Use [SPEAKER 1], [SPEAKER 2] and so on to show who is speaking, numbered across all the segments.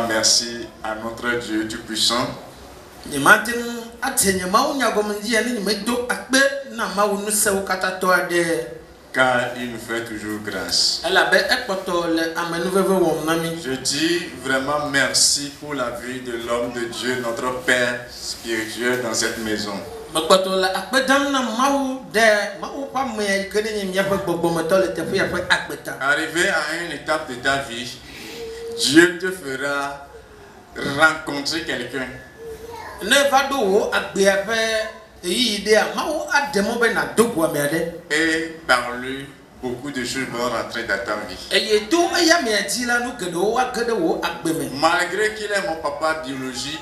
[SPEAKER 1] Merci à notre Dieu Tout-Puissant. Car il nous fait toujours grâce. Je dis vraiment merci pour la vie de l'homme de Dieu, notre Père spirituel dans cette maison. Arrivé à une étape de ta vie, Dieu te fera rencontrer quelqu'un. Et par lui, beaucoup de choses vont rentrer dans ta vie. Malgré qu'il est mon papa biologique,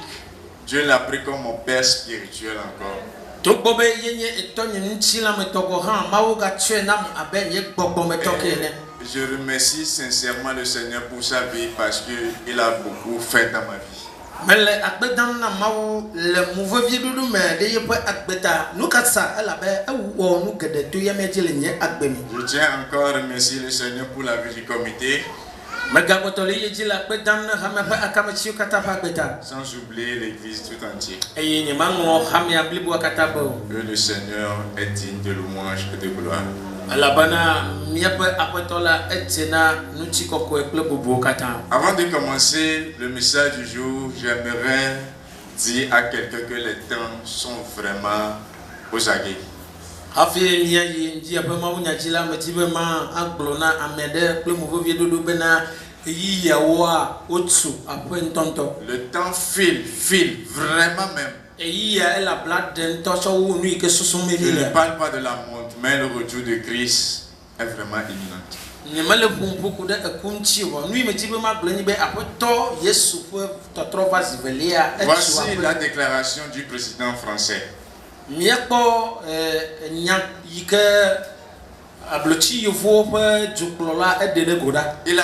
[SPEAKER 1] Dieu l'a pris comme mon père spirituel encore. Je remercie sincèrement le Seigneur pour sa vie parce qu'il a beaucoup fait dans ma vie. Je tiens encore à remercier le Seigneur pour la vie du comité. Sans oublier l'église tout entière. Que le Seigneur est digne de louange et de gloire. Avant de commencer le message du jour, j'aimerais dire à quelqu'un que les temps sont vraiment aux aguets. Le temps file, vraiment même. Je ne parle pas de la montre, mais le retour de Christ est vraiment imminent. Voici la déclaration du président français. Il a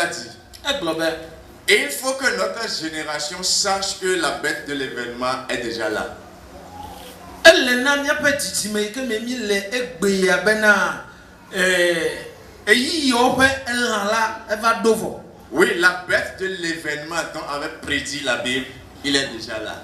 [SPEAKER 1] dit: il faut que notre génération sache que la bête de l'événement est déjà là. Oui, la bête de l'événement dont avait prédit la Bible, il est déjà là.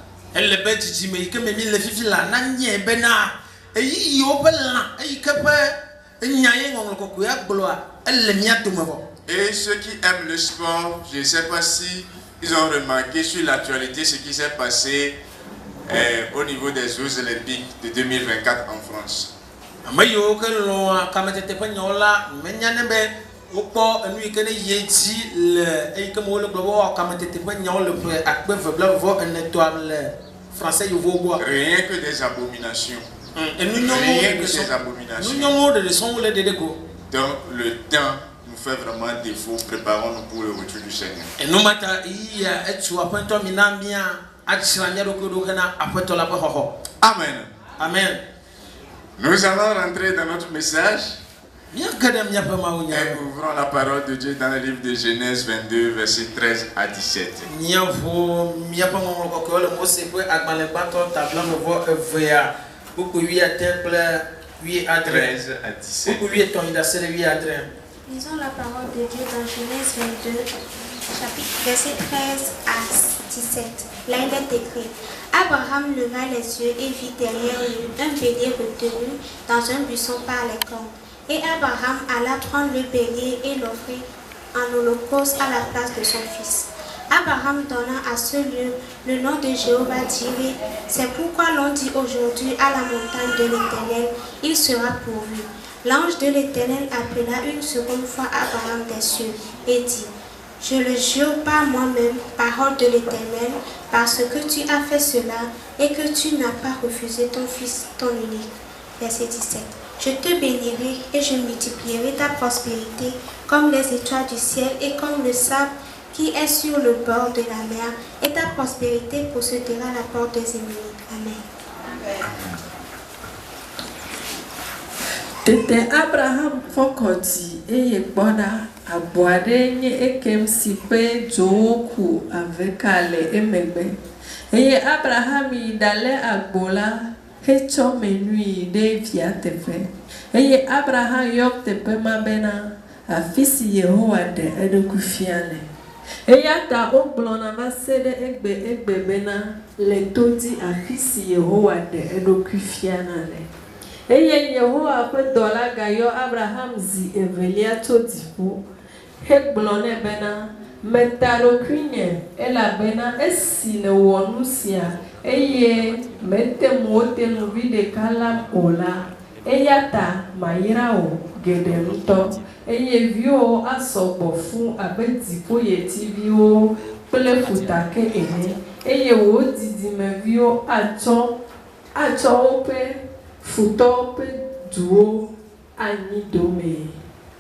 [SPEAKER 1] Et ceux qui aiment le sport, je ne sais pas si ils ont remarqué sur l'actualité ce qui s'est passé au niveau des Jeux Olympiques de 2024 en France. Rien que des abominations. Rien que des abominations. Donc le temps nous fait vraiment défaut. Préparons-nous pour le retour du Seigneur. Amen.
[SPEAKER 2] Amen.
[SPEAKER 1] Nous allons rentrer dans notre message. Et ouvrons la parole de Dieu dans le livre de Genèse 22, versets 13 à 17. 13 à 17.
[SPEAKER 3] Lisons la parole de Dieu dans Genèse 22, chapitre verset 13 à 17. Là il est écrit: Abraham leva les yeux et vit derrière lui un bélier retenu dans un buisson par les cornes. Et Abraham alla prendre le bélier et l'offrit en holocauste à la place de son fils. Abraham donna à ce lieu le nom de Jéhovah Jireh. C'est pourquoi l'on dit aujourd'hui à la montagne de l'Éternel: il sera pourvu. L'ange de l'Éternel appela une seconde fois Abraham des cieux et dit: je le jure par moi-même, parole de l'Éternel, parce que tu as fait cela et que tu n'as pas refusé ton fils, ton unique. Verset 17. Je te bénirai et je multiplierai ta prospérité comme les étoiles du ciel et comme le sable qui est sur le bord de la mer, et ta prospérité possédera la porte des ennemis. Amen.
[SPEAKER 4] Tete Abraham fokoti eye bona aboade nye ekem sipe joku avec ale emegbe. Eye Abraham idale agbola hecho menui de via tefe. Eye Abraham yok tepe mabena afisi Yehowa de edukufiane. Eyata oblona va sede egbe bena le todi afisi Yehowa de edokufiana le. Eye Yehowa pe dola gayo Abraham zi evelia todi po. Heblone bena metaro kwinye ela bena esi le wonusia. Eye mete mote no vide kalam ola. Eyata mayirao gedemuto. Eye vio asobo fun abeti po yeti vio pele futake ene. Eye wo didi me vio acho ope futo pe duo ani dome.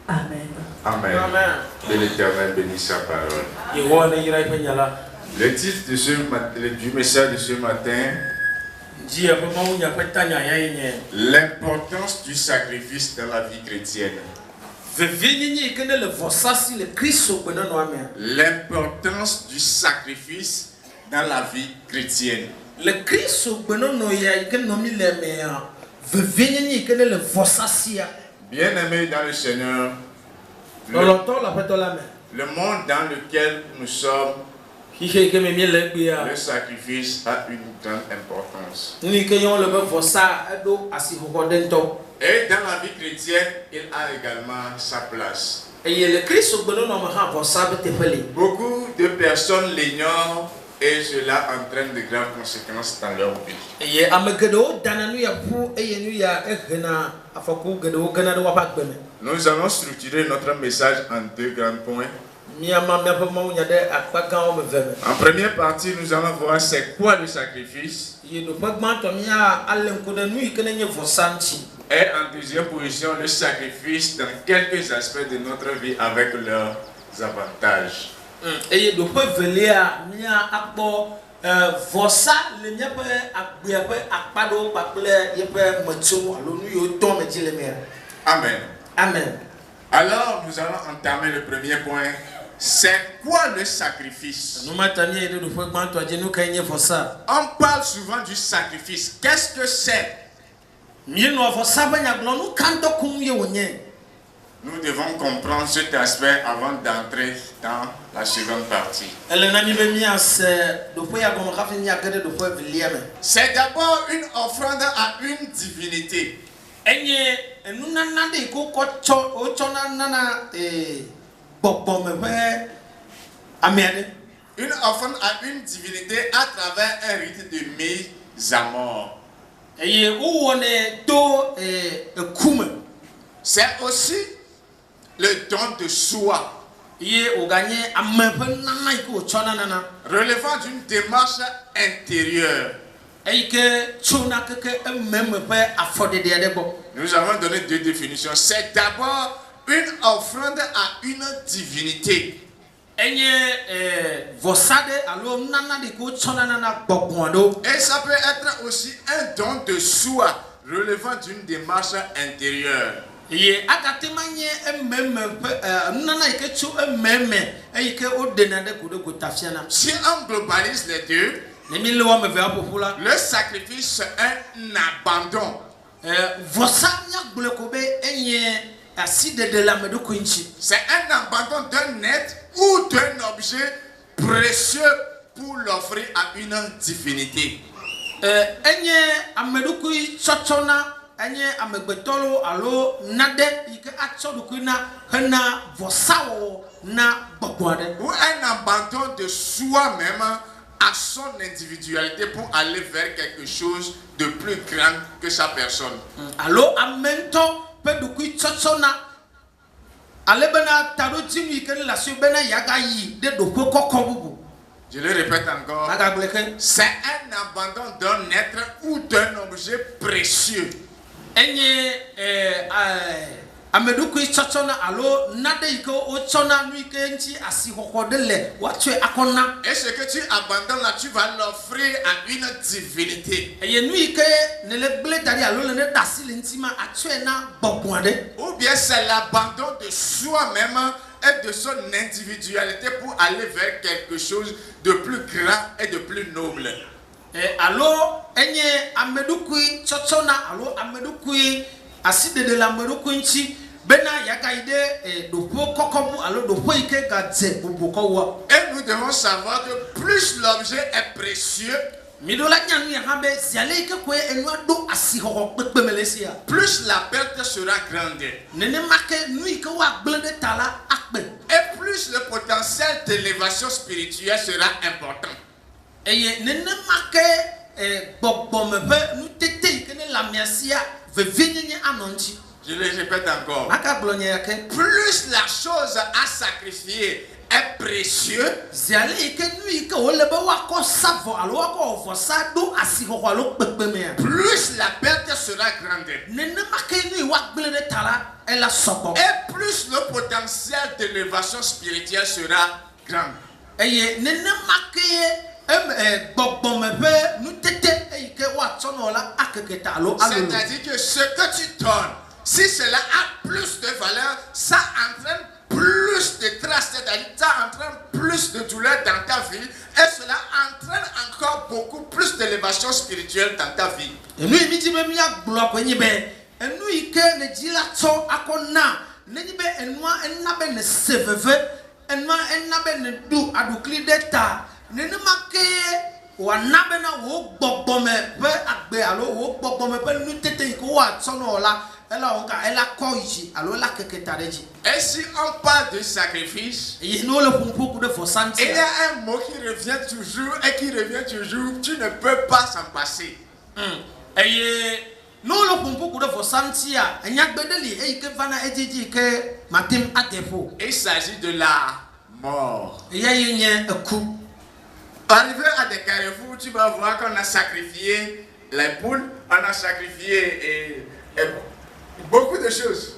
[SPEAKER 4] Amen.
[SPEAKER 1] Amen.
[SPEAKER 2] Amen.
[SPEAKER 1] Que l'Éternel bénisse sa parole. Le titre du message de ce matin: l'importance du sacrifice dans la vie chrétienne. L'importance du sacrifice dans la vie chrétienne. Bien-aimés dans le Seigneur, le monde dans lequel nous sommes, le sacrifice a une grande importance. Et dans la vie chrétienne, il a également sa place. Beaucoup de personnes l'ignorent et cela entraîne de graves conséquences dans leur vie. Nous allons structurer notre message en deux grands points. En première partie, nous allons voir c'est quoi le sacrifice. Et en deuxième position, le sacrifice dans quelques aspects de notre vie avec leurs avantages. Amen.
[SPEAKER 2] Amen.
[SPEAKER 1] Alors, nous allons entamer le premier point. C'est quoi le sacrifice? On parle souvent du sacrifice. Qu'est-ce que c'est? Nous devons comprendre cet aspect avant d'entrer dans la seconde partie. C'est d'abord une offrande à une divinité. Une offrande à une divinité à travers un rite de mise à mort. C'est aussi le don de soi, relevant d'une démarche intérieure. Nous avons donné deux définitions. C'est d'abord une offrande à une divinité. Et ça peut être aussi un don de soi, relevant d'une démarche intérieure. Si on globalise les deux, le sacrifice, c'est un abandon. C'est un abandon d'un être ou d'un objet précieux pour l'offrir à une divinité. Ou un abandon de soi-même à son individualité pour aller vers quelque chose de plus grand que sa personne. Je le répète encore. C'est un abandon d'un être ou d'un objet précieux. Et ce que tu abandonnes là, tu vas l'offrir à une divinité. Ou bien c'est l'abandon de soi-même et de son individualité pour aller vers quelque chose de plus grand et de plus noble. nous devons savoir que plus l'objet est précieux, plus la perte sera grande. Et plus le potentiel d'élévation spirituelle sera important. Je le répète encore. Plus la chose à sacrifier est précieux, plus la perte sera grande. Et plus le potentiel d'élévation spirituelle sera grand. C'est-à-dire que ce que tu donnes, si cela a plus de valeur, ça entraîne plus de traces, c'est-à-dire ça entraîne plus de douleur dans ta vie, et cela entraîne encore beaucoup plus d'élévation spirituelle dans ta vie. Et si on parle de sacrifice, il y a un mot qui revient toujours et qui revient toujours, tu ne peux pas s'en passer. Il s'agit de la mort. Arrivé à des carrefours, tu vas voir qu'on a sacrifié les poules, on a sacrifié beaucoup de choses.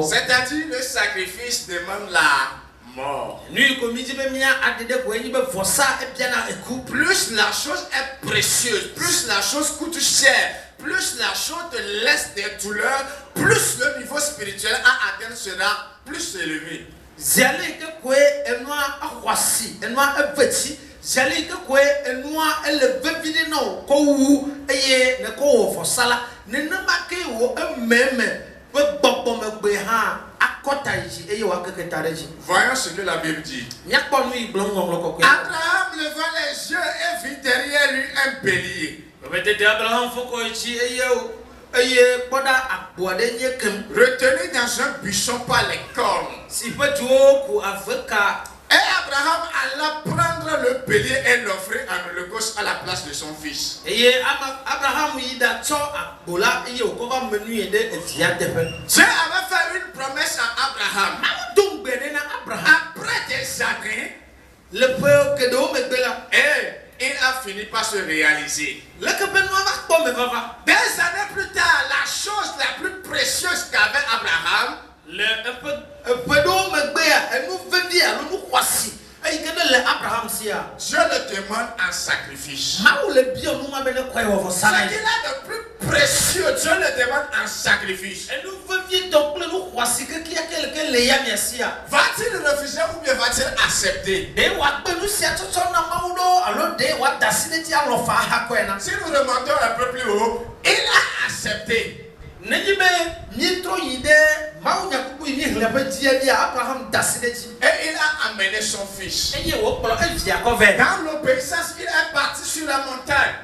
[SPEAKER 1] C'est-à-dire le sacrifice demande la mort. Plus la chose est précieuse, plus la chose coûte cher, plus la chose te laisse des douleurs, plus le niveau spirituel à atteindre sera plus élevé. Voyons ce que la Bible dit. Abraham leva les yeux et vit derrière lui un bélier. Retenu dans un buisson par les cornes. Et Abraham alla prendre le bélier et l'offrir en holocauste à la place de son fils. Dieu avait fait une promesse à Abraham. Après des années, il a fini par se réaliser. Des années plus tard, la chose la plus précieuse qu'avait Abraham, Dieu le demande en sacrifice. Ce qu'il a de plus précieux, Dieu le demande en sacrifice. Va-t-il refuser ou bien va-t-il accepter? Si nous remontons un peu plus haut, il a accepté. Et il a amené son fils. Dans l'obéissance, il est parti sur la montagne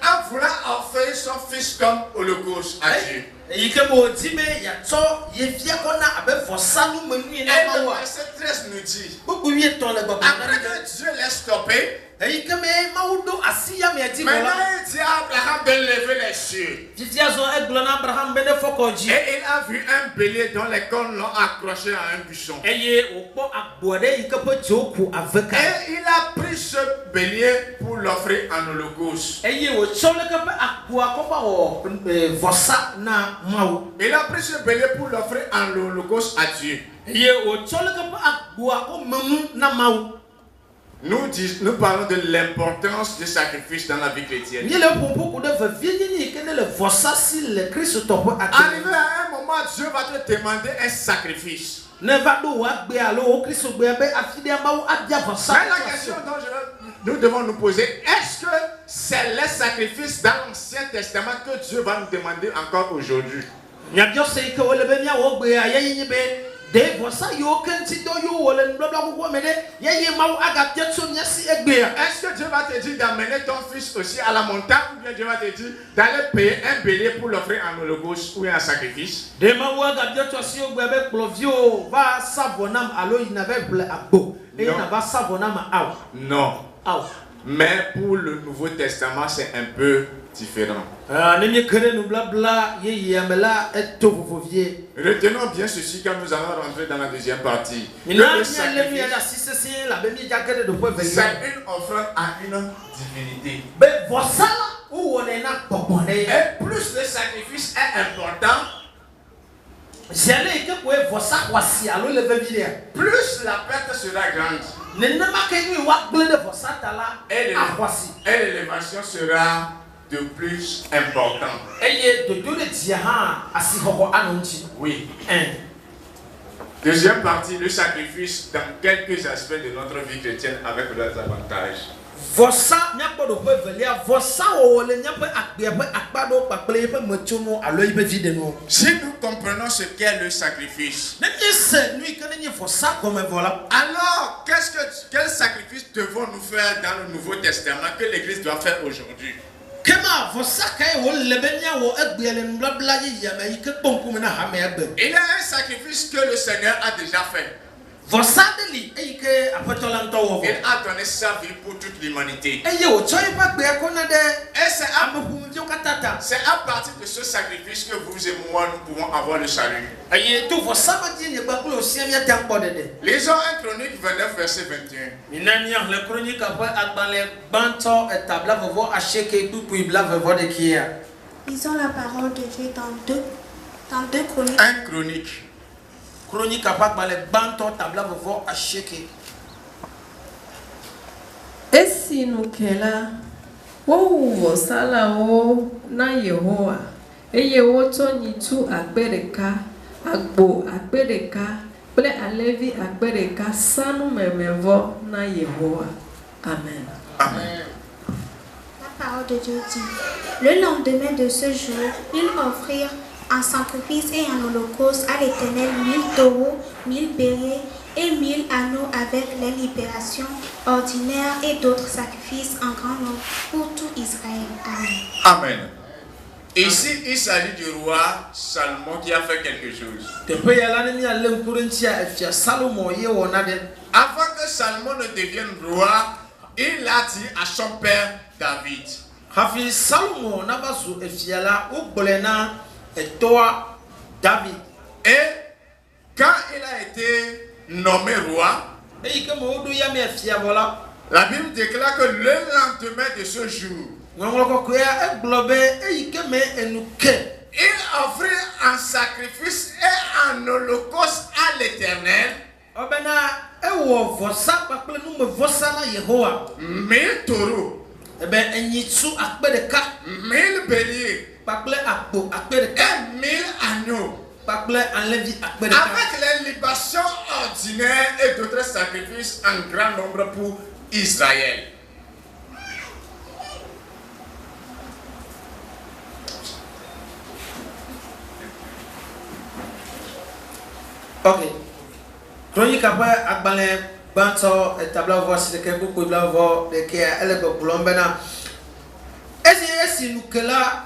[SPEAKER 1] en voulant offrir son fils comme holocauste à Dieu. Et le verset 13 nous dit, après que Dieu l'a stoppé, maintenant il dit à Abraham de lever les yeux. Et il a vu un bélier dont les cornes l'ont accroché à un buisson. Et il a pris ce bélier pour l'offrir en holocauste. Il a pris ce bélier pour l'offrir en holocauste à Dieu. Nous parlons de l'importance du sacrifice dans la vie chrétienne. Arrivé à un moment, Dieu va te demander un sacrifice.
[SPEAKER 2] Mais la
[SPEAKER 1] question dont nous devons nous poser, est-ce que c'est les sacrifices dans l'Ancien Testament que Dieu va nous demander encore aujourd'hui?
[SPEAKER 2] Est-ce
[SPEAKER 1] que Dieu va te dire d'amener ton fils aussi à la montagne, ou bien Dieu va te dire d'aller payer un bélier pour l'offrir en holocauste ou un sacrifice? Non. Mais pour le Nouveau Testament, c'est un peu différent. Retenons bien ceci quand nous allons rentrer dans la deuxième partie. C'est une offrande à une divinité. Et plus le sacrifice est important, plus la perte sera grande. Et l'élévation sera de plus importante. Oui. Deuxième partie, le sacrifice dans quelques aspects de notre vie chrétienne avec leurs avantages. Si nous comprenons ce qu'est le sacrifice, alors quel sacrifice devons-nous faire dans le Nouveau Testament que l'Église doit faire aujourd'hui? Il y a un sacrifice que le Seigneur a déjà fait. Il a donné sa vie pour toute l'humanité. Et c'est à partir de ce sacrifice que vous et moi nous pouvons avoir le salut. Lisons 1 Chronique 29 verset 21.
[SPEAKER 3] Lisons la parole de Dieu dans 2 Chroniques.
[SPEAKER 1] 1 Chronique.
[SPEAKER 2] Chronique apak bale banto tabla vovo asheke.
[SPEAKER 4] Esi nukela wo sala o na Yehowa eye wo to nyitu agbereka agbo agbereka ple alevi agbereka sanu memevo na Yehowa. Amen.
[SPEAKER 1] Amen.
[SPEAKER 3] La parole de Dieu dit: le lendemain de ce jour, ils offrirent en sacrifice et en holocauste à l'Éternel 1000 taureaux, 1000 béliers et 1000 agneaux avec les libérations ordinaires et d'autres sacrifices en grand nombre pour tout Israël. Amen.
[SPEAKER 1] Amen. Ici, il s'agit du roi Salomon qui a fait quelque chose. Avant que Salomon ne devienne roi, il a dit à son père David.
[SPEAKER 2] Et toi, David.
[SPEAKER 1] Et quand il a été nommé roi, la Bible déclare que le lendemain de ce jour, il offrit un sacrifice et un holocauste à l'Éternel. 1000 taureaux, 1000 béliers et 1000 agneaux. Avec les libations ordinaires et d'autres sacrifices en grand nombre pour Israël.
[SPEAKER 2] Ok. Chronique après Akbalé Banto et tabla voici de quelques coups de la voix de qui est le Colombena. Est-ce nous que là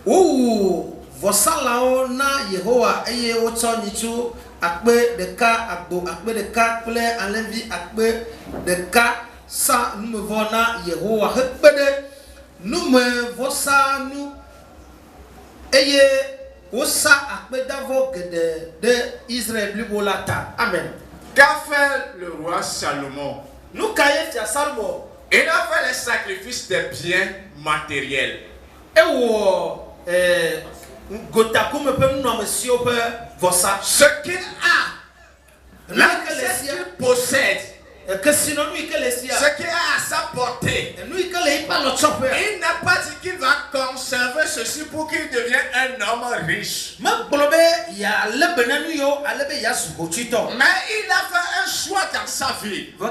[SPEAKER 2] ou vosalao na Yehowa eye woto nitu akpe de ka agbo akpe de ka ple enlevi akpe de ka sa nous me vona Yehowa hekpede nous me vosa nous eye wosa akpe davo de Israël libolata. Amen.
[SPEAKER 1] Qu'a fait le roi Salomon?
[SPEAKER 2] Nous caillons à Salomon.
[SPEAKER 1] Il a fait les sacrifices des biens matériels.
[SPEAKER 2] Et où Gotakum peut nous monsieur vosa.
[SPEAKER 1] Ce qu'il a, ce qu'il possède, ce qu'il a à sa portée. Il n'a pas dit qu'il va conserver ceci pour qu'il devienne un homme riche.
[SPEAKER 2] Mais il a
[SPEAKER 1] fait un choix dans sa vie. Il a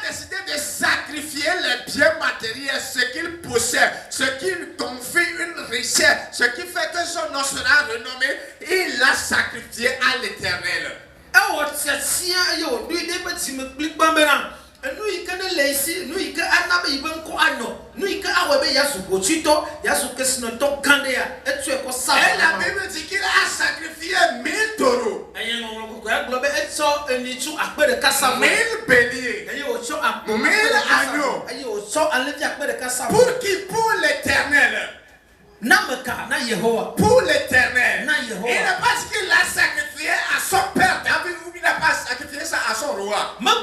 [SPEAKER 1] décidé de sacrifier les biens matériels, ce qu'il possède, ce qui lui confie une richesse, ce qui fait que son nom sera renommé. Il l'a sacrifié à l'Éternel. Et la Bible dit qu'il a sacrifié 1000 taureaux, 1000 béliers, 1000 agneaux. Pour qui? Pour l'Éternel. Pour l'Éternel. Il n'est pas dit qu'il l'a sacrifié à son père David ou il n'a pas sacrifié ça à son roi. Il n'a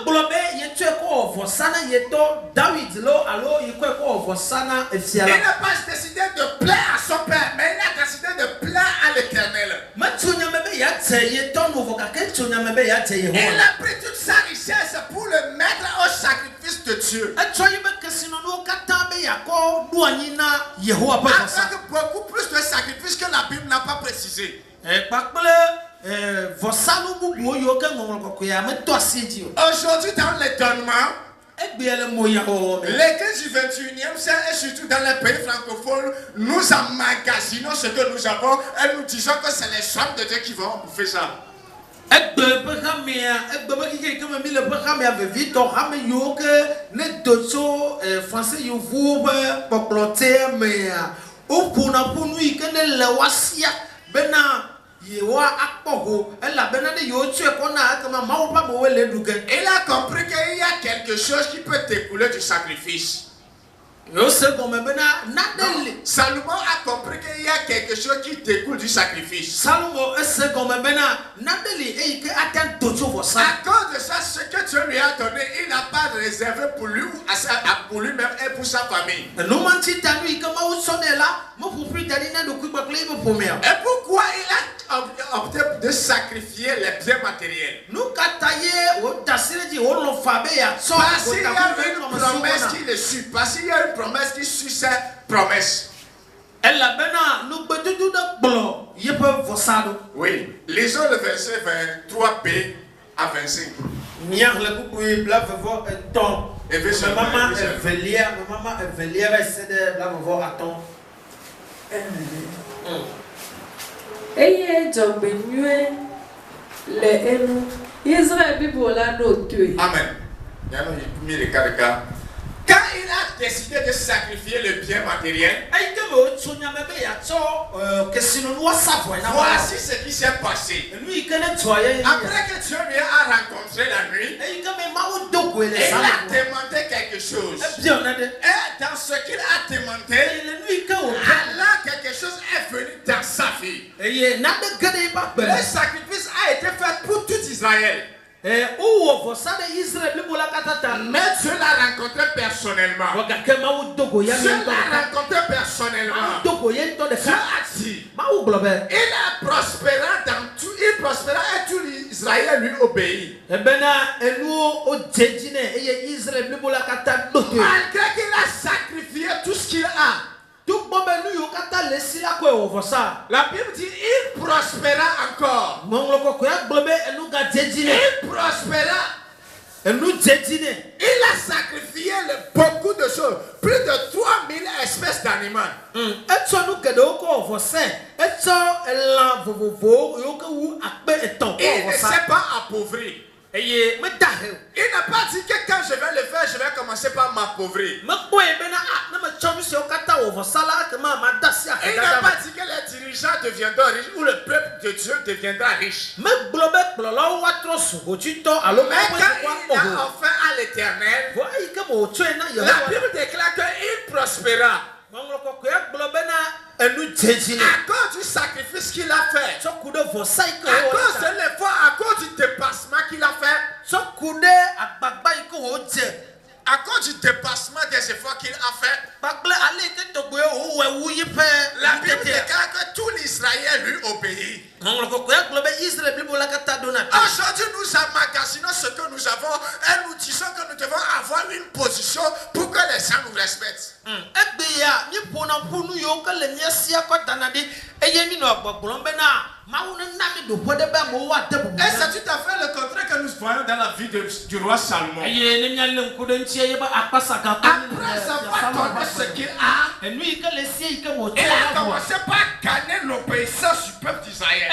[SPEAKER 1] pas décidé de plaire à son père, mais il a décidé de plaire à l'Éternel. Il a pris toute sa richesse pour le mettre au sacrifice de Dieu. Avec beaucoup plus de sacrifices que la Bible n'a pas précisé. Aujourd'hui, dans l'étonnement, l'Église du 21e siècle et surtout dans les pays francophones, nous emmagasinons ce que nous avons et nous disons que c'est les sommes de Dieu qui vont bouffer ça. Il a compris qu'il y a quelque chose qui peut découler du sacrifice. Salomon a compris qu'il y a quelque chose qui découle du sacrifice. À cause de ça, ce que Dieu lui a donné, il n'a pas réservé pour lui ou pour lui-même et pour sa famille. Et pourquoi il a opté de sacrifier les biens matériels? Parce qu'il y a une promesse qui le suit. Parce qu'il y a une promesse qui suit cette promesse. Oui, lisons le verset 23b à 25.
[SPEAKER 4] Eye jombenyue le enu Israël bibola no tue.
[SPEAKER 1] Amen. Quand il a décidé de sacrifier le bien matériel, voici ce qui s'est passé. Après que Dieu lui a rencontré la nuit, il a demandé quelque chose. Et dans ce qu'il a demandé, Allah, quelque chose est venu dans sa vie. Le sacrifice a été fait pour tout Israël. Mais Dieu l'a rencontré personnellement. Dieu l'a rencontré personnellement. Dieu a dit, il a prospéré dans tout, il prospéra et tout Israël lui obéit. Malgré qu'il a sacrifié tout ce qu'il a, la Bible dit il prospéra encore. Il prospéra. Il a sacrifié beaucoup de choses. Plus de 3000 espèces d'animaux. Il ne s'est pas appauvri. Il n'a pas dit que quand je vais le faire, je vais commencer par m'appauvrir. Il n'a pas dit que les dirigeants deviendront riches ou le peuple de Dieu deviendra riche. Mais quand il a offert à l'Éternel, la Bible déclare qu'il prospéra. À cause du sacrifice qu'il a fait, à cause de l'effort, à cause du dépassement qu'il a fait, à à cause du dépassement des efforts qu'il a fait, la Bible déclare que tout l'Israël lui obéit. Aujourd'hui, nous emmagasinons ce que nous avons et nous disons que nous devons avoir une position pour que les gens nous respectent. Et c'est tout à fait le contraire que nous voyons dans la vie du roi Salomon. Après avoir donné ce qu'il a, il a commencé par gagner l'obéissance du peuple d'Israël.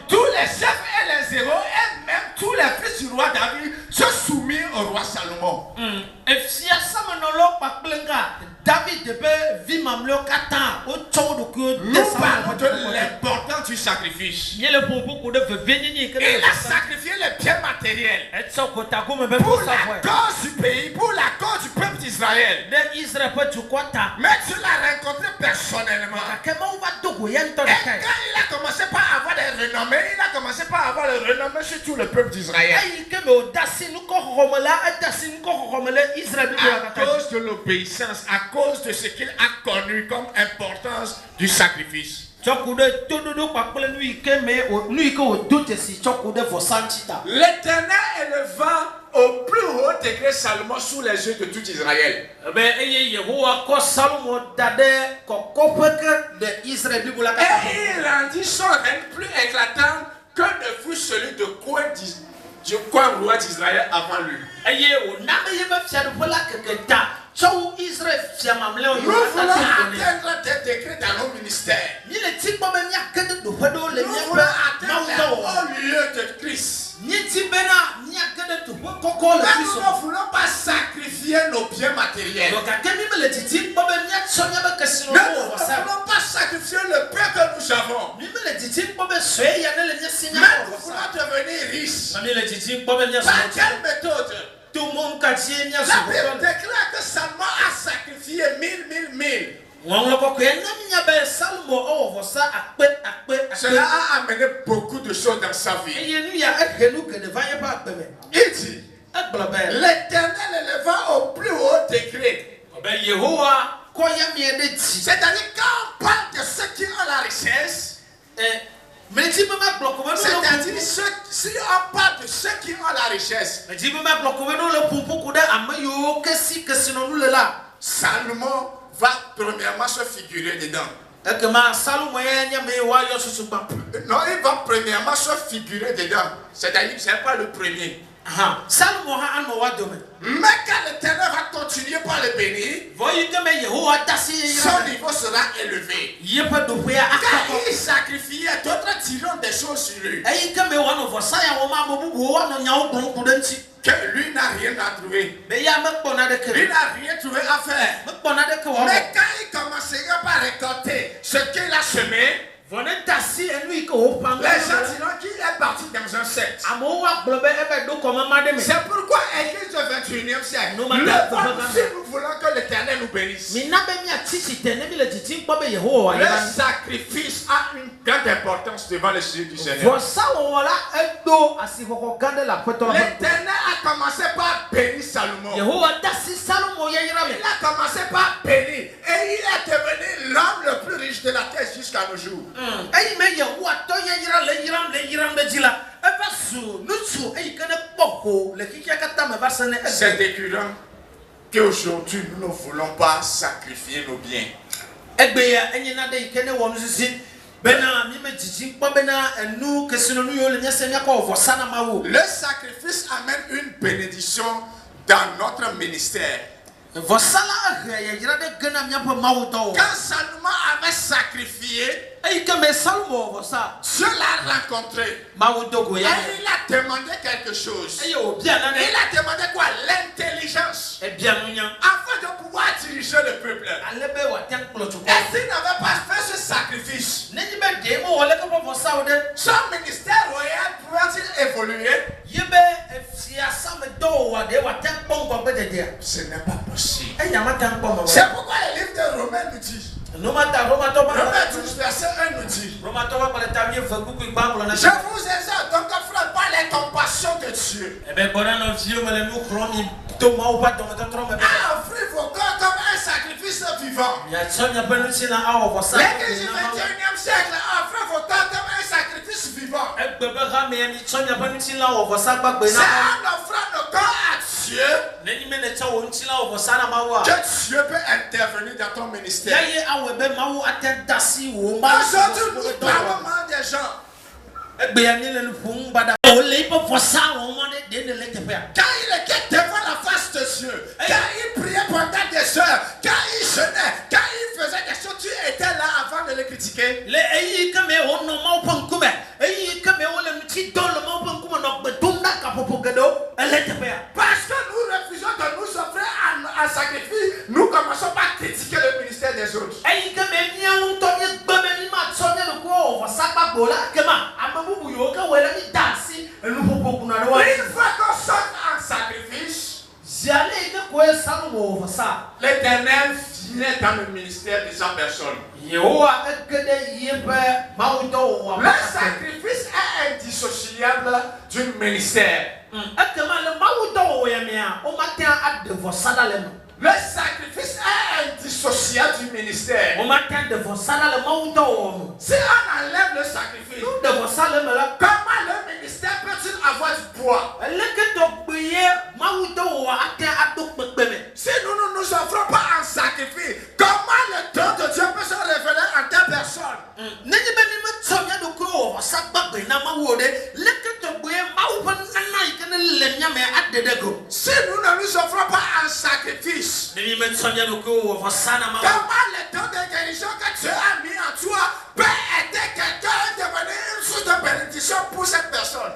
[SPEAKER 1] Tous les chefs et les héros et même tous les fils du roi David se soumirent au roi Salomon. Nous parlons de l'importance du sacrifice. Il a sacrifié les biens matériels pour la cause du pays, pour la cause du peuple d'Israël. Mais tu l'as rencontré personnellement. Et quand il a commencé par avoir des renommées, il a commencé par avoir le renommée sur tout le peuple d'Israël. À cause de l'obéissance, à cause de ce qu'il a connu comme importance du sacrifice. L'Éternel éleva au plus haut degré Salomon sous les yeux de tout Israël. Et il rendit son règne plus éclatant que ne fut celui de quoi roi d'Israël avant lui. Nous voulons atteindre des décrets dans nos ministères. Nous voulons atteindre le haut lieu de Christ. Mais nous ne voulons pas sacrifier nos biens matériels. Mais nous ne voulons pas sacrifier le peu que nous avons. Mais nous voulons devenir riches. Par quelle méthode? La Bible déclare que Salomon a sacrifié 1000. Cela a amené beaucoup de choses dans sa vie. Il dit, l'Éternel éleva au plus haut degré. C'est-à-dire quand on parle de ceux qui ont la richesse, c'est-à-dire si on parle de ceux qui ont la richesse, Salomon va premièrement se figurer dedans. Non, il va premièrement se figurer dedans. C'est-à-dire que ce n'est pas le premier. Mais quand l'Éternel va continuer par le bénir, son niveau sera élevé. Quand il sacrifiait, d'autres diront des choses sur lui que lui n'a rien à trouver. Il n'a rien trouvé à faire. Mais quand il commencera par récolter ce qu'il a semé, les gens diront qu'il est parti dans un secte. C'est pourquoi Église du 21e siècle, si nous voulons que l'Éternel nous bénisse, le sacrifice a une grande importance devant les yeux du Seigneur. L'Éternel a commencé par bénir Salomon. Il a commencé par bénir et il est devenu l'homme le plus riche de la terre jusqu'à nos jours. C'est écurant qu'aujourd'hui nous ne voulons pas sacrifier nos biens. Le sacrifice amène une bénédiction dans notre ministère. Quand Salomon avait sacrifié, Dieu l'a rencontré. Et il a demandé quelque chose. Il a demandé quoi? L'intelligence. Afin de pouvoir diriger le peuple. Et s'il n'avait pas fait ce sacrifice, son ministère royal pourrait-il évoluer? Ce n'est pas possible. C'est pourquoi le livre de Romains nous dit. Romains 12, verset 1 nous dit. Je vous exhorte donc, frère, par les compassions
[SPEAKER 5] création de Dieu.
[SPEAKER 2] Ah,
[SPEAKER 5] Offrez vos corps comme un sacrifice vivant. L'Église du 21e siècle a offert vos corps comme un sacrifice vivant. C'est en offrant nos corps à Dieu que Dieu peut intervenir dans ton ministère. Aujourd'hui, nous parlons mal des gens. Quand il était devant la face de Dieu, quand il priait pendant des heures, quand il jeûnait, quand il faisait des choses, tu étais là avant de le critiquer. Parce que nous refusons de nous offrir un sacrifice, nous commençons par critiquer le ministère des autres. Une fois qu'on s'offre un sacrifice, l'Éternel vient dans le ministère des 100 personnes. Le sacrifice est indissociable du ministère. Le sacrifice est indissociable du ministère. Si on enlève le sacrifice, comment le ministère peut-il avoir du poids? Si nous ne nous offrons pas un sacrifice, comment le don de Dieu peut se révéler en ta personne? Si nous ne nous offrons pas un sacrifice, comment le don de guérison que Dieu a mis en toi peut aider quelqu'un à devenir une source de bénédiction pour cette personne?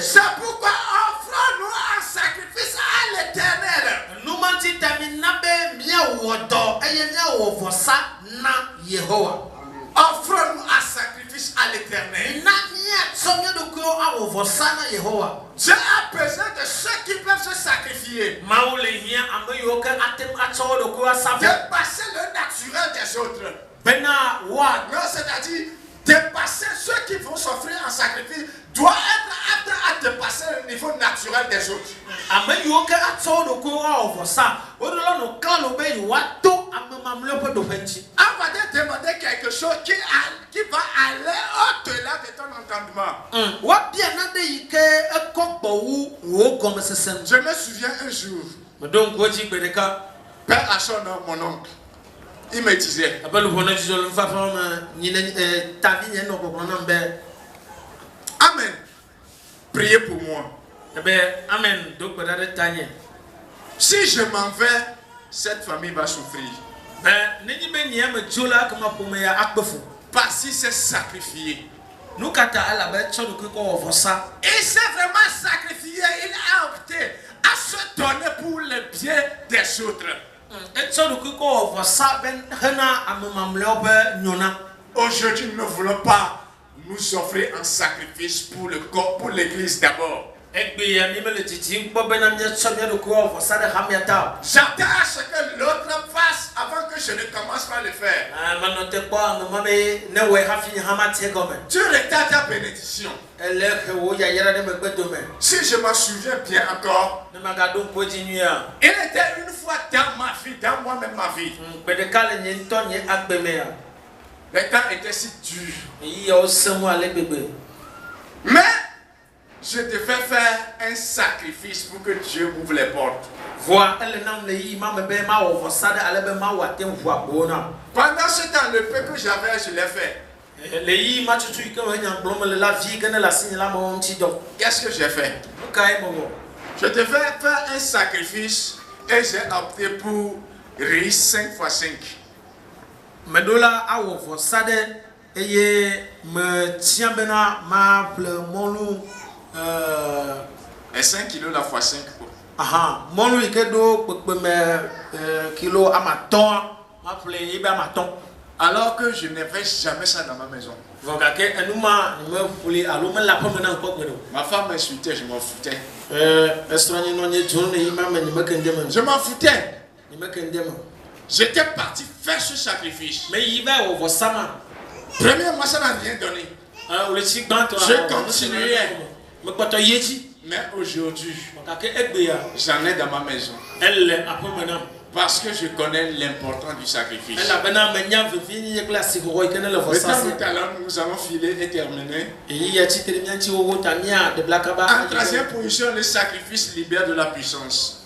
[SPEAKER 5] C'est pourquoi offrons-nous un sacrifice à l'Éternel. Offrons-nous un sacrifice à l'Éternel. Dieu a besoin de ceux qui peuvent se sacrifier. Dépasser le naturel des autres. Non, c'est-à-dire dépasser ceux qui vont s'offrir un sacrifice doit être apte à dépasser le niveau naturel des autres. On va te demander quelque chose qui va aller au-delà de ton entendement. Je me souviens un jour, Père Achon, mon oncle, il me disait, Amen, priez pour moi. Si je m'en vais, cette famille va souffrir. Parce qu'il s'est sacrifié. Il s'est vraiment sacrifié. Il a opté à se donner pour le bien des autres. Aujourd'hui, nous ne voulons pas nous offrir un sacrifice pour le corps, pour l'église d'abord. J'attends à ce que l'autre fasse avant que je ne commence par le faire. Tu retardes ta bénédiction. Si je m'en souviens bien encore, il était une fois dans ma vie, dans moi-même ma vie. Le temps était si dur. Mais je devais faire un sacrifice pour que Dieu ouvre les portes. Pendant ce temps, le peu que j'avais, je l'ai fait. Qu'est-ce que j'ai fait? Je devais faire un sacrifice et j'ai opté pour riz 5 x 5. Et 5 kilos la fois 5. Alors que je n'avais jamais ça dans ma maison. Ma femme m'insultait, je m'en foutais. Je m'en foutais. J'étais parti faire ce sacrifice.
[SPEAKER 2] Mais il va au Vossama.
[SPEAKER 5] Premièrement, ça n'a rien donné. Je continuais. Mais aujourd'hui, j'en ai dans ma maison. Parce que je connais l'importance du sacrifice. Le temps tout à l'heure, nous avons filé et terminé. En troisième position, le sacrifice libère de la puissance.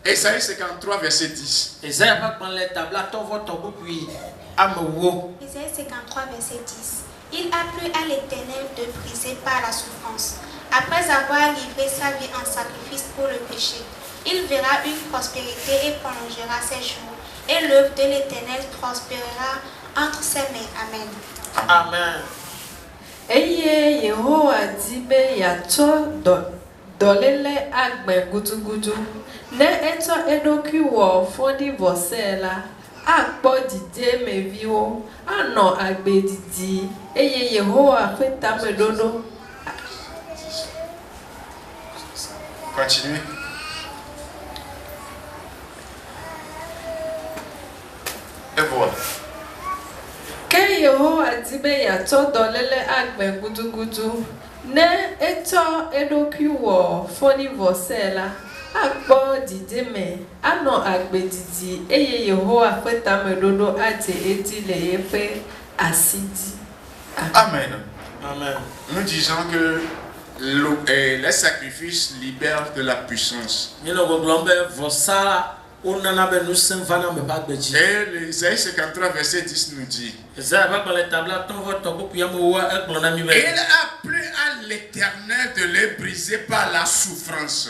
[SPEAKER 5] Ésaïe 53, verset 10.
[SPEAKER 3] Ésaïe 53, verset 10. Il a plu à l'Éternel de briser par la souffrance. Après avoir livré sa vie en sacrifice pour le péché, il verra une prospérité et prolongera ses jours. Et l'œuvre de l'Éternel prospérera entre ses mains. Amen.
[SPEAKER 2] Amen.
[SPEAKER 4] Eye Yehowa dibe yato dolele agbe gutugutu. Ne eto edoki wo fondi vosela. Akpo dide meviwo. Ano agbe didi. Eye Yehowa feta medodo.
[SPEAKER 5] Continuez. Et voilà.
[SPEAKER 4] Ke Yehowa dibe yato dolele agbe gutugutu. Ne eto edoki wo fondi vosela. Akpo dide me ano agbe didi eye Yehowa feta medodo ate etile yepe asidi.
[SPEAKER 5] Amen.
[SPEAKER 2] Amen.
[SPEAKER 5] Nous disons que les sacrifices libèrent de la puissance. Et l'Ésaïe 53 verset 10 nous dit: Il a plu à l'Éternel de les briser par la souffrance.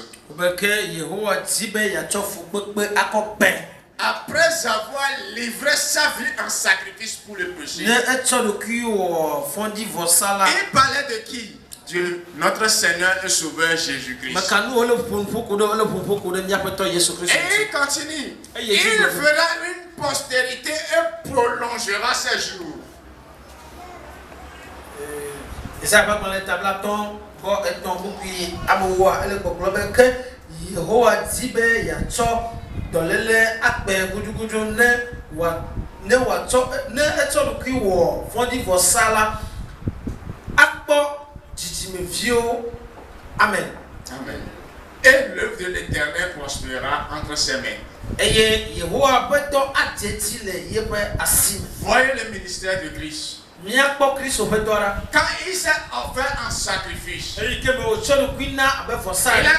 [SPEAKER 5] Après avoir livré sa vie en sacrifice pour le péché. Il parlait de qui? Dieu, notre Seigneur et Sauveur Jésus-Christ. Et il continue. Il fera une postérité et prolongera ses jours.
[SPEAKER 2] Amen.
[SPEAKER 5] Amen. Et l'œuvre de l'Éternel prospérera entre ses mains. Voyez le ministère de Christ. Quand il s'est offert en sacrifice, il a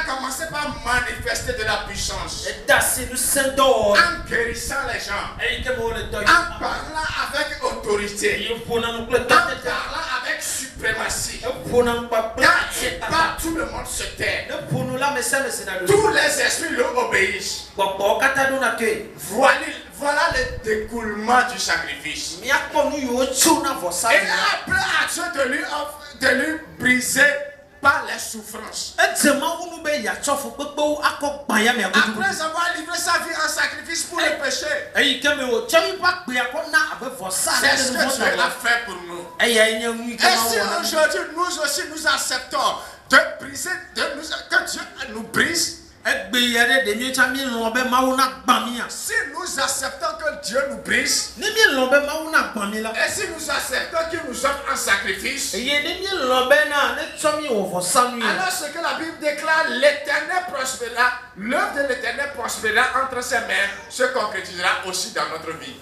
[SPEAKER 5] commencé par manifester de la puissance en guérissant les gens, en parlant avec autorité, en parlant avec suprématie. Pas tout le monde se tait. Tous les esprits lui obéissent. Voilà le découlement du sacrifice. Et après à Dieu de lui briser par les souffrances. Après avoir livré sa vie en sacrifice pour le péché, c'est ce que Dieu a fait pour nous. Et si aujourd'hui nous aussi nous acceptons de briser, que Dieu nous brise, si nous acceptons que Dieu nous brise, et si nous acceptons qu'il nous offre un sacrifice, alors ce que la Bible déclare, l'Éternel prospérera, l'œuvre de l'Éternel prospérera entre ses mains, se concrétisera aussi dans notre vie.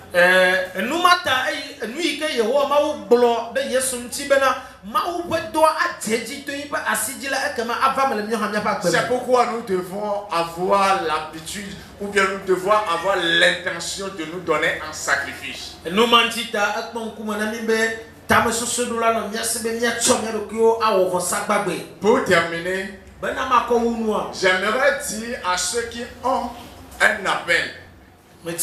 [SPEAKER 5] C'est pourquoi nous devons avoir l'habitude, ou bien nous devons avoir l'intention de nous donner un sacrifice. Pour terminer, j'aimerais dire à ceux qui ont un appel. Il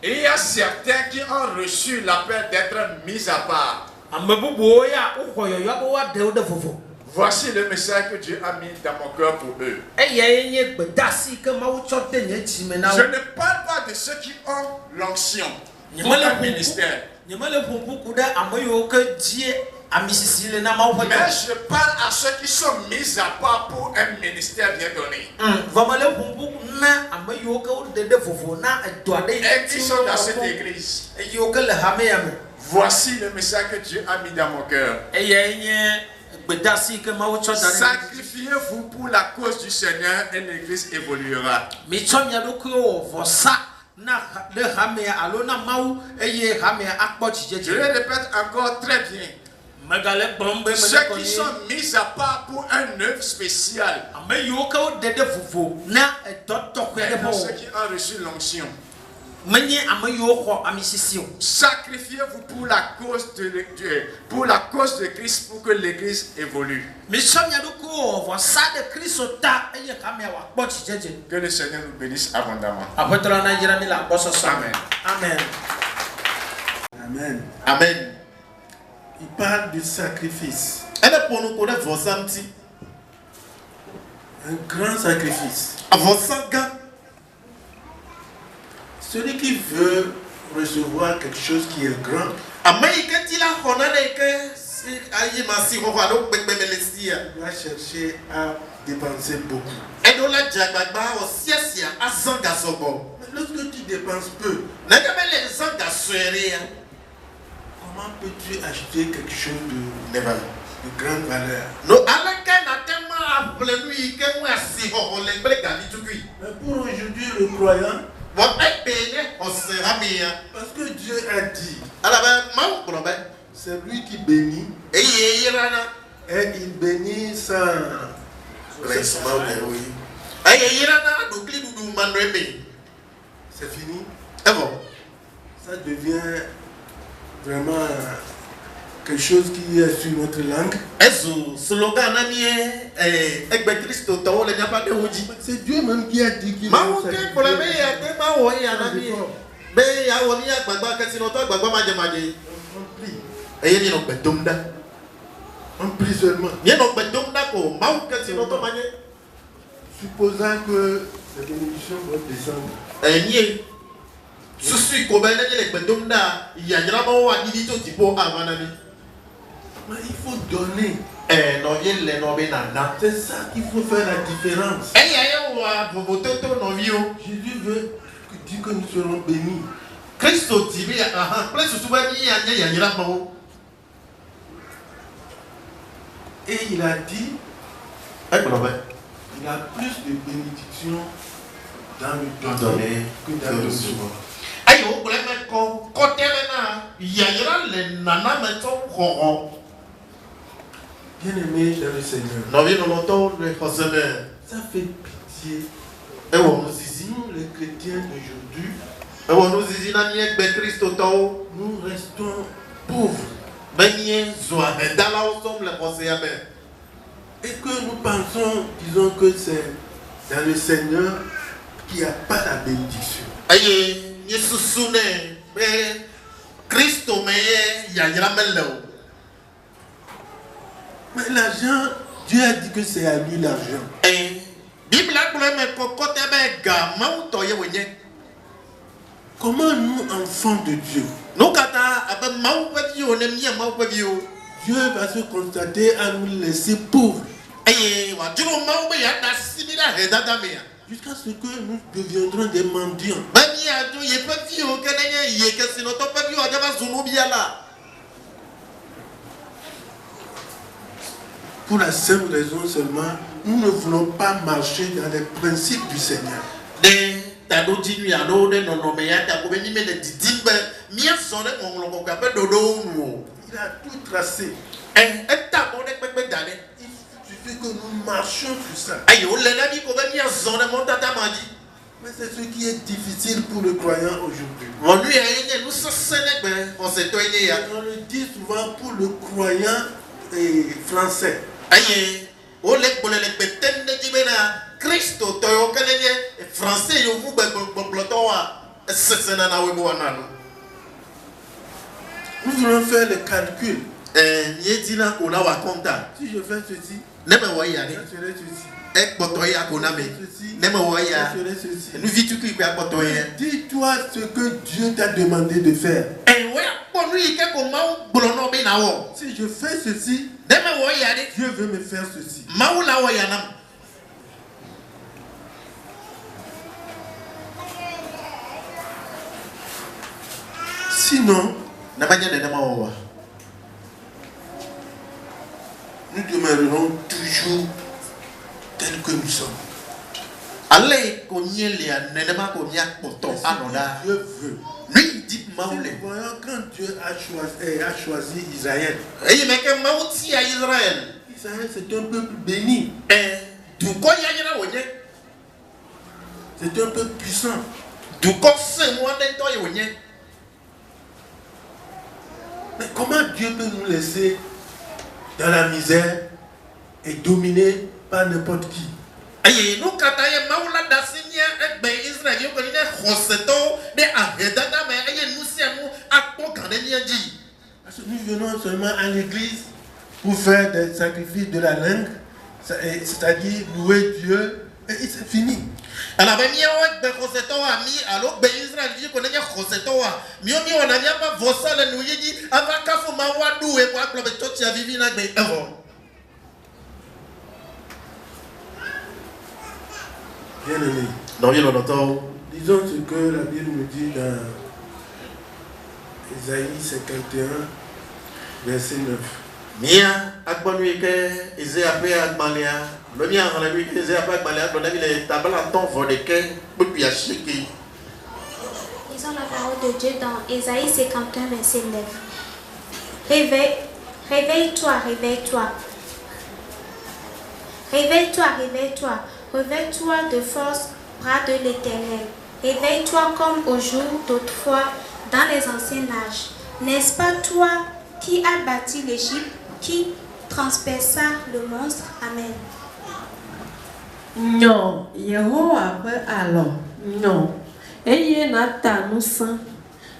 [SPEAKER 5] y a certains qui ont reçu l'appel d'être mis à part. Voici le message que Dieu a mis dans mon cœur pour eux. Je ne parle pas de ceux qui ont l'onction pour un ministère. Mais je parle à ceux qui sont mis à part pour un ministère bien donné. Et qui sont dans cette église. Voici le message que Dieu a mis dans mon cœur. Sacrifiez-vous pour la cause du Seigneur et l'église évoluera. Je le répète encore très bien. Ceux qui sont mis à part pour un œuvre spécial, ceux qui ont reçu l'onction, sacrifiez-vous pour la cause de Christ, pour que l'église évolue. Que le Seigneur nous bénisse abondamment. Amen.
[SPEAKER 2] Amen.
[SPEAKER 6] Amen.
[SPEAKER 5] Amen.
[SPEAKER 6] Il parle du sacrifice. Un grand sacrifice. Celui qui veut recevoir quelque chose qui est grand, doit chercher à dépenser beaucoup. Mais lorsque tu dépenses peu, comment peux-tu acheter quelque chose de grande valeur? Mais pour aujourd'hui, le croyant, parce que Dieu a dit, c'est lui qui bénit, et il bénit sans c'est fini. Ça devient vraiment quelque chose qui est sur notre langue. C'est Dieu même qui a dit qu'il va on prie seulement. Supposant que la bénédiction va descendre. Mais il faut donner. C'est ça qu'il faut faire la différence. Jésus veut dire que nous serons bénis. Et il a dit, il a plus de bénédictions dans le donner que dans le recevoir. Bien aimé dans le Seigneur, ça fait pitié. Nous, les chrétiens d'aujourd'hui, nous restons pauvres. Et que nous pensons, disons que c'est dans le Seigneur qu'il n'y a pas la bénédiction. Mais l'argent, Dieu a dit que c'est à lui l'argent. Comment nous, enfants de Dieu, Dieu va se constater à nous laisser pauvres jusqu'à ce que nous deviendrons des mendiants. Pour la simple raison seulement, nous ne voulons pas marcher dans les principes du Seigneur. Il a tout tracé. Il suffit que nous marchions sur ça. Mais c'est ce qui est difficile pour le croyant aujourd'hui. On le dit souvent pour le croyant français. Nous voulons faire le calcul. Si je fais ceci, ça serait ceci. Dis-toi ce que Dieu t'a demandé de faire. Si je fais ceci, Dieu veut me faire ceci. Sinon, nous demeurerons toujours tels que nous sommes. Dieu veut. Voyons quand Dieu a choisi Israël. Israël, c'est un peuple béni. C'est un peuple puissant. Mais comment Dieu peut nous laisser dans la misère et dominé par n'importe qui? Parce que nous venons seulement à l'église pour faire des sacrifices de la langue, c'est-à-dire louer Dieu, et c'est fini. Bien aimé. Disons ce que la Bible nous dit dans Ésaïe 51, verset 9.
[SPEAKER 3] Lisons la parole de Dieu dans Ésaïe 51, verset 9. Réveille-toi, réveille-toi. Réveille-toi, réveille-toi. Réveille-toi de force, bras de l'Éternel. Réveille-toi comme au jour d'autrefois, dans les anciens âges. N'est-ce pas toi qui as bâti l'Égypte, qui transperça le monstre? Amen.
[SPEAKER 4] Non, Yehowa be alors, non. Eye nata nusa.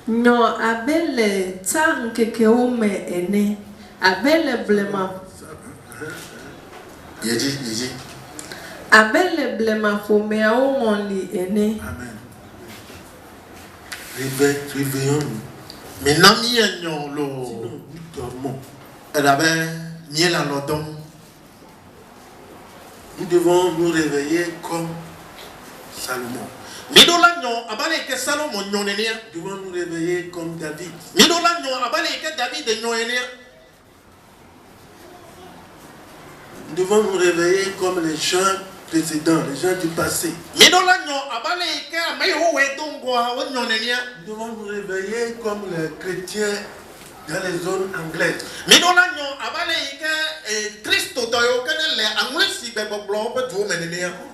[SPEAKER 4] Non, abele ta nkeke ome ene. Abele blema.
[SPEAKER 6] Yedi.
[SPEAKER 4] Abele blema fome a onli ene.
[SPEAKER 6] Amen. Réveillons-nous.
[SPEAKER 5] Sinon,
[SPEAKER 6] nous dormons. Nous devons nous réveiller comme Salomon. Nous devons nous réveiller comme David. Nous devons nous réveiller comme les gens précédents, les gens du passé. Nous devons nous réveiller comme les chrétiens dans les zones anglaises.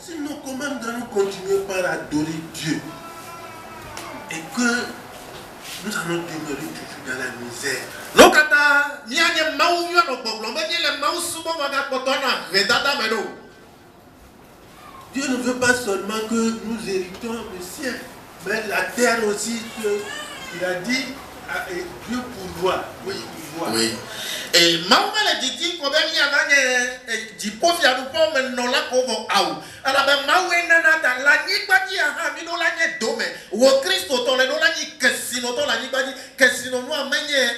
[SPEAKER 6] Sinon, comment nous continuer par adorer Dieu et que nous allons demeurer toujours dans la misère? Dieu ne veut pas seulement que nous héritons le ciel, mais la terre aussi. Il a dit, Dieu pourvoit. Oui, pourvoit.
[SPEAKER 5] Oui. Et maman le dit qu'on va y avoir du pauvre à nous pour me nola kovo au. Alors ben maman nana ta la ni badi a mi no la ni dome. Wo Christo to le no la ni kesino to la ni badi kesino no amenye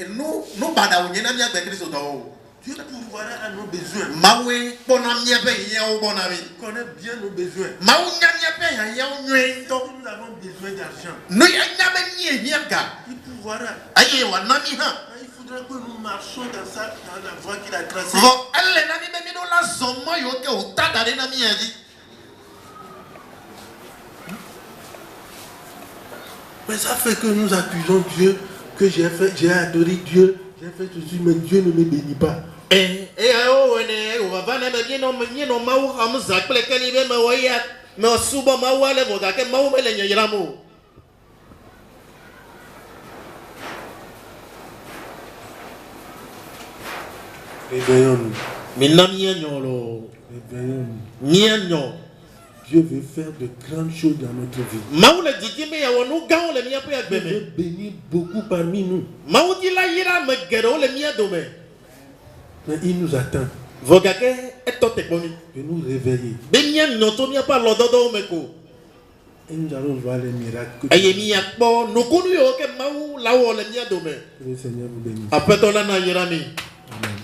[SPEAKER 5] nous bada o nyena mi agbe Christo to.
[SPEAKER 6] Dieu pourvoira à nos besoins.
[SPEAKER 5] Mawe bona mi ebe yen o bona mi.
[SPEAKER 6] Il connaît bien nos besoins.
[SPEAKER 5] Mawe nya mi ebe yen o nwe to.
[SPEAKER 6] Nous avons besoin d'argent.
[SPEAKER 5] Nous nya be ni ga.
[SPEAKER 6] Il pourvoira.
[SPEAKER 5] Aye wa na mi ha.
[SPEAKER 6] Il faudra que nous marchions dans la voie qu'il a tracée. Mais ça fait que nous accusons Dieu, que j'ai adoré Dieu, j'ai fait ceci, mais Dieu ne me bénit pas. Réveillons-nous. Réveillons-nous. Dieu veut faire de grandes choses dans notre vie. Dieu veut bénir beaucoup parmi nous. Mais il nous attend de nous réveiller. Et nous allons voir les miracles.
[SPEAKER 7] Que le Seigneur vous bénisse. Amen.